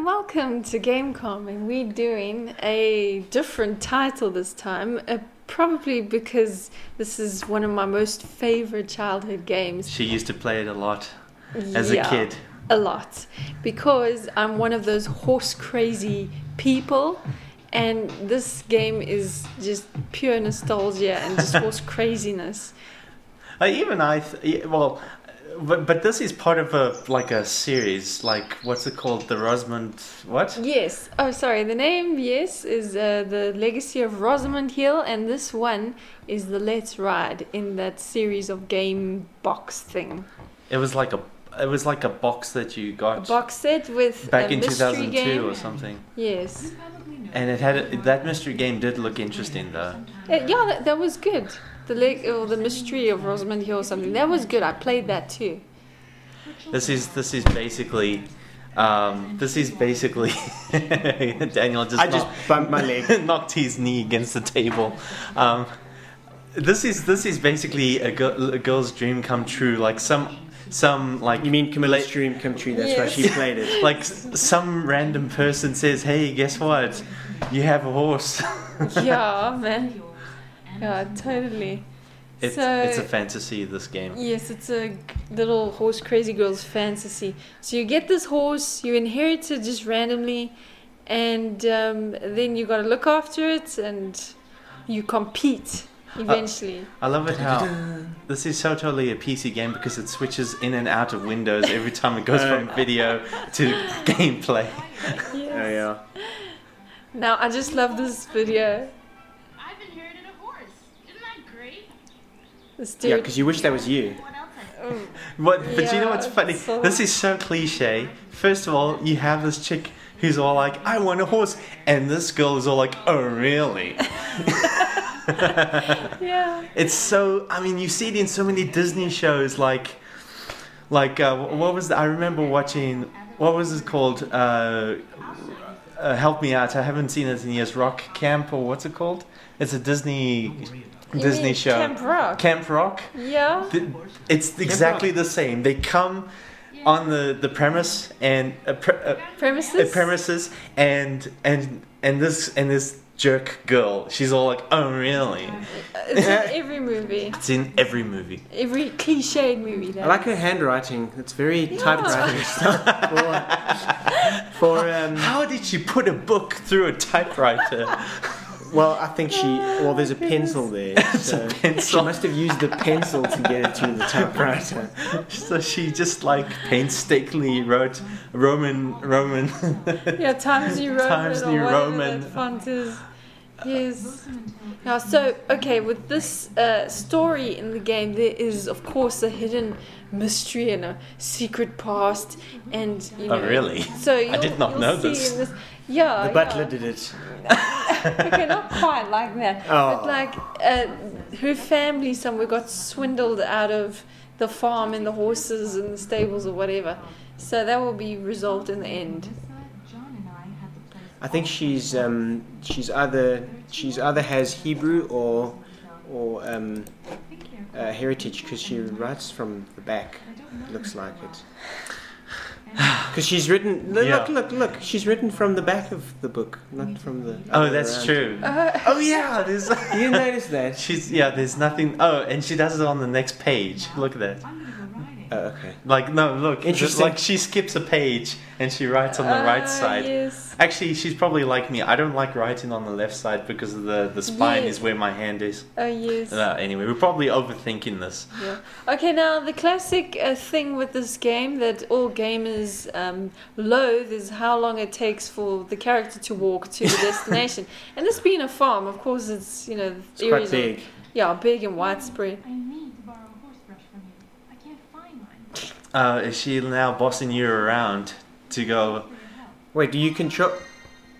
and welcome to Gamecom, and we're doing a different title this time, probably because this is one of my most favorite childhood games. She used to play it a lot as a kid. A lot, because I'm one of those horse crazy people, and this game is just pure nostalgia and just horse craziness. But this is part of a series, like, what's it called? The Rosemond, what? Yes. Oh, sorry. The name, yes, is the Legacy of Rosemond Hill, and this one is the Let's Ride in that series of game box thing. It was like a box that you got. A box set with back a in mystery 2002 game. or something. Yes. And it had that mystery game did look interesting though. Yeah, that was good. The mystery of Rosemond Hill or something. That was good. I played that too. This is basically Daniel just bumped my leg. knocked his knee against the table. This is basically a girl's dream come true. Like some like, you mean Camilla's dream come true? That's why she played it. Like some random person says, "Hey, guess what? You have a horse." Yeah, man. Yeah, totally. It's a fantasy, this game. Yes, it's a little horse crazy girl's fantasy. So you get this horse, you inherit it just randomly, and then you got to look after it, and you compete eventually. I love it how this is so totally a PC game because it switches in and out of windows every time it goes from video to gameplay. Yes. Oh yeah. Now I just love this video. Yeah, because you wish that was you. But you know what's funny? This is so cliche. First of all, you have this chick who's all like, "I want a horse," and this girl is all like, "Oh, really?" Yeah. It's so. I mean, you see it in so many Disney shows, like what was I remember watching? What was it called? Help me out. I haven't seen it in years. Rock Camp, or what's it called? It's a Disney show. Camp Rock. Camp Rock. Yeah. It's exactly the same. They come on the premise and premises and this jerk girl. She's all like, "Oh, really?" It's in every movie. It's in every movie. Every cliched movie. I like her handwriting. It's very typewriting stuff. How did she put a book through a typewriter? Well, I think there's a pencil there. So pencil. She must have used the pencil to get it through the typewriter. So she just like painstakingly wrote Roman. Yeah, Times New Roman. Times or New whatever Roman. that font is. Yes. Now, so okay, with this story in the game, there is of course a hidden mystery and a secret past, and you know. Oh, really? So I did not know this. Yeah. The butler did it. Okay, not quite like that. Oh. But like her family somewhere got swindled out of the farm and the horses and the stables or whatever. So that will be resolved in the end. I think she's either has Hebrew or heritage, because she writes from the back. Looks like it. Because she's written. Look! She's written from the back of the book, not from the. Oh, that's true. Oh yeah, there's. You noticed that? There's nothing. Oh, and she does it on the next page. Look at that. Okay. Like, no, look. Interesting. Like, she skips a page and she writes on the right side. Yes. Actually, she's probably like me. I don't like writing on the left side because of the spine is where my hand is. Oh, yes. Anyway, we're probably overthinking this. Yeah. Okay, now the classic thing with this game that all gamers loathe is how long it takes for the character to walk to the destination. And this being a farm, of course, it's, you know, it's quite big. Big and widespread. Is she now bossing you around to go? Wait, do you control?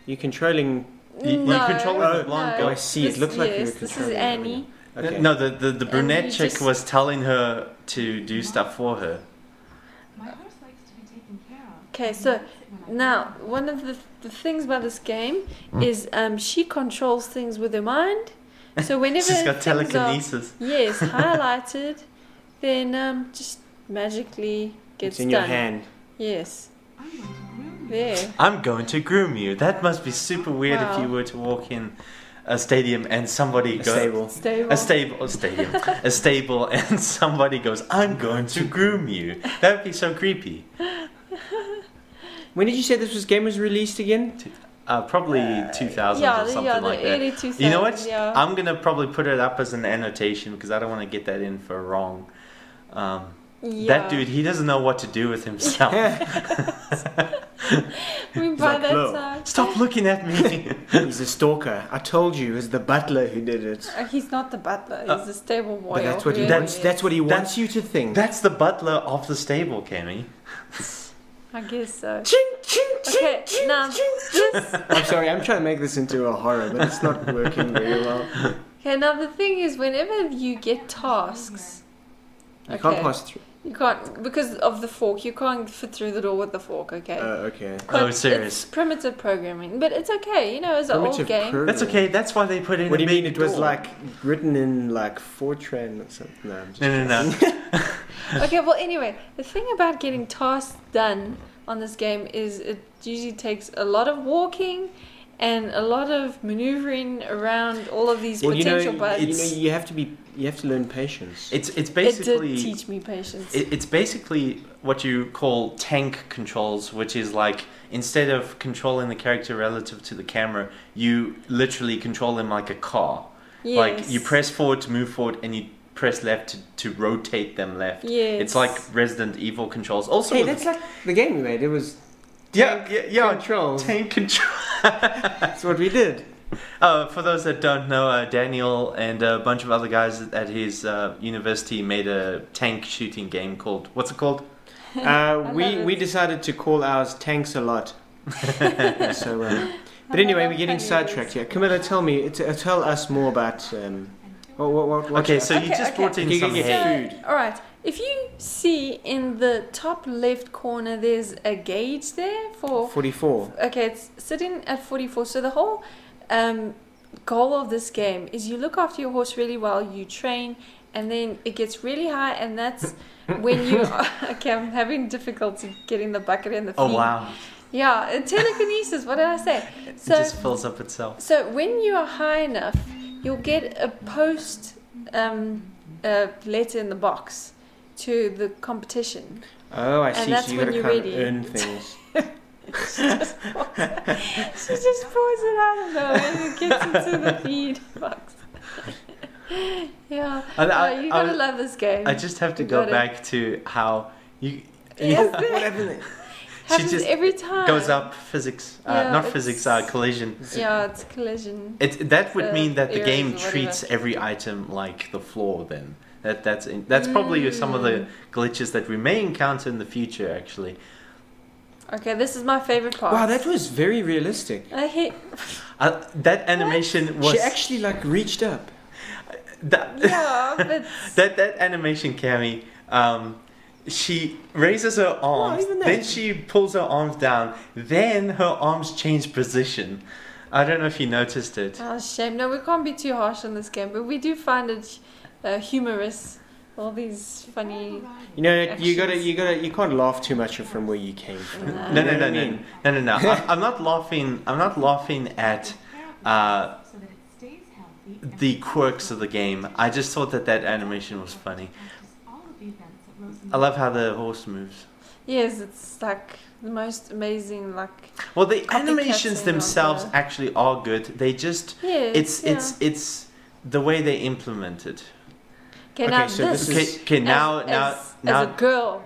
You controlling? You control the blonde girl. I see. It looks like you're controlling. This is Annie. Okay. No, the brunette chick was telling her to do stuff for her. Okay, so now one of the things about this game is she controls things with her mind. So whenever she's got things telekinesis. Highlighted, then just magically gets it's in done. your hand. Yes. there. I'm going to groom you. That must be super weird if you were to walk in a stadium and somebody goes... A stable and somebody goes, I'm going to groom you. That would be so creepy. When did you say this game was released again? Probably 2000 or something like that. Early 2000s, you know what? Yeah. I'm going to probably put it up as an annotation because I don't want to get that in for wrong. That dude, he doesn't know what to do with himself. Stop looking at me. He's a stalker. I told you, it was the butler who did it. He's not the butler. He's the stable boy. But that's what he wants you to think. That's the butler of the stable, Cammy. I guess so. Ching, ching, Okay, ching, now ching, this. I'm sorry, I'm trying to make this into a horror, but it's not working very well. Okay, now the thing is, whenever you get tasks, You can't pass through. You can't, because of the fork, you can't fit through the door with the fork, okay? Okay. Oh, serious. It's primitive programming, but it's okay, you know, it's an old game. That's okay, that's why they put in What do you mean? It was like written in like Fortran or something? No. Okay, well, anyway, the thing about getting tasks done on this game is it usually takes a lot of walking and a lot of maneuvering around all of these potential bugs. You have to learn patience. It's basically... It did teach me patience. It's basically what you call tank controls, which is like, instead of controlling the character relative to the camera, you literally control them like a car. Yes. Like, you press forward to move forward, and you press left to rotate them left. Yes. It's like Resident Evil controls. Also, hey, that's like the game we made. It was controls. Tank control. That's what we did. For those that don't know, Daniel and a bunch of other guys at his university made a tank shooting game called... What's it called? We decided to call ours Tanks a Lot. But anyway, we're getting sidetracked here. Camilla, tell us more about... what so you just brought in some food. Alright, if you see in the top left corner, there's a gauge there for... 44. Okay, it's sitting at 44. So the whole goal of this game is you look after your horse really well, you train, and then it gets really high, and that's when you... Okay, I'm having difficulty getting the bucket and the feed. Oh, wow. Yeah, telekinesis, what did I say? So, it just fills up itself. So when you are high enough, you'll get a post letter in the box to the competition. Oh, I and see. that's So you when gotta you're kind ready. of earn things. She just pours it out of nowhere and it gets into the feed box. Yeah. You gotta love this game. I just have to go back to how you... Whatever. Happens she just every time. Goes up physics, not physics, collision. Yeah, it's collision. That would mean that the game treats every item like the floor. Then that's probably some of the glitches that we may encounter in the future. Actually. Okay, this is my favorite part. Wow, that was very realistic. I hate that animation was. She actually reached up. But that animation, Cammy. She raises her arms, then she pulls her arms down, then her arms change position. I don't know if you noticed it. Oh, shame. No, we can't be too harsh on this game, but we do find it humorous. All these funny. You know, you can't laugh too much from where you came from. No. I'm not laughing. I'm not laughing at the quirks of the game. I just thought that animation was funny. I love how the horse moves. Yes, it's like the most amazing Well, the animations themselves actually are good. They just it's the way they implement it. Okay, now this is as a girl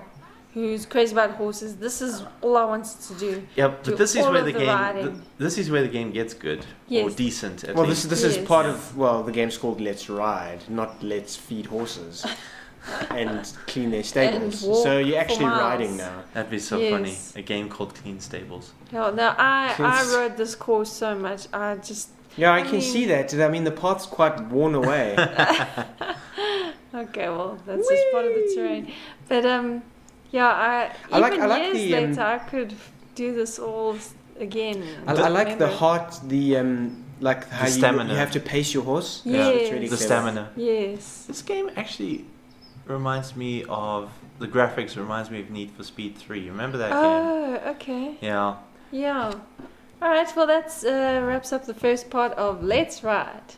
who's crazy about horses, this is all I wanted to do. Yeah, but this is where the game this is where the game gets good or decent. At least. This is part of the game's called Let's Ride, not Let's Feed Horses. And clean their stables. So you're actually riding now. That'd be so funny. A game called Clean Stables. No, I rode this course so much. I can see that. I mean, the path's quite worn away. Okay, well, that's just part of the terrain. But years later, I could do this all again. I like the heart, like how you have to pace your horse. Yes. It's really the clever. stamina. Yes. This game actually reminds me of the graphics reminds me of Need for Speed 3. Remember that game? Oh, okay. Yeah. Yeah. All right. Well, that wraps up the first part of Let's Ride.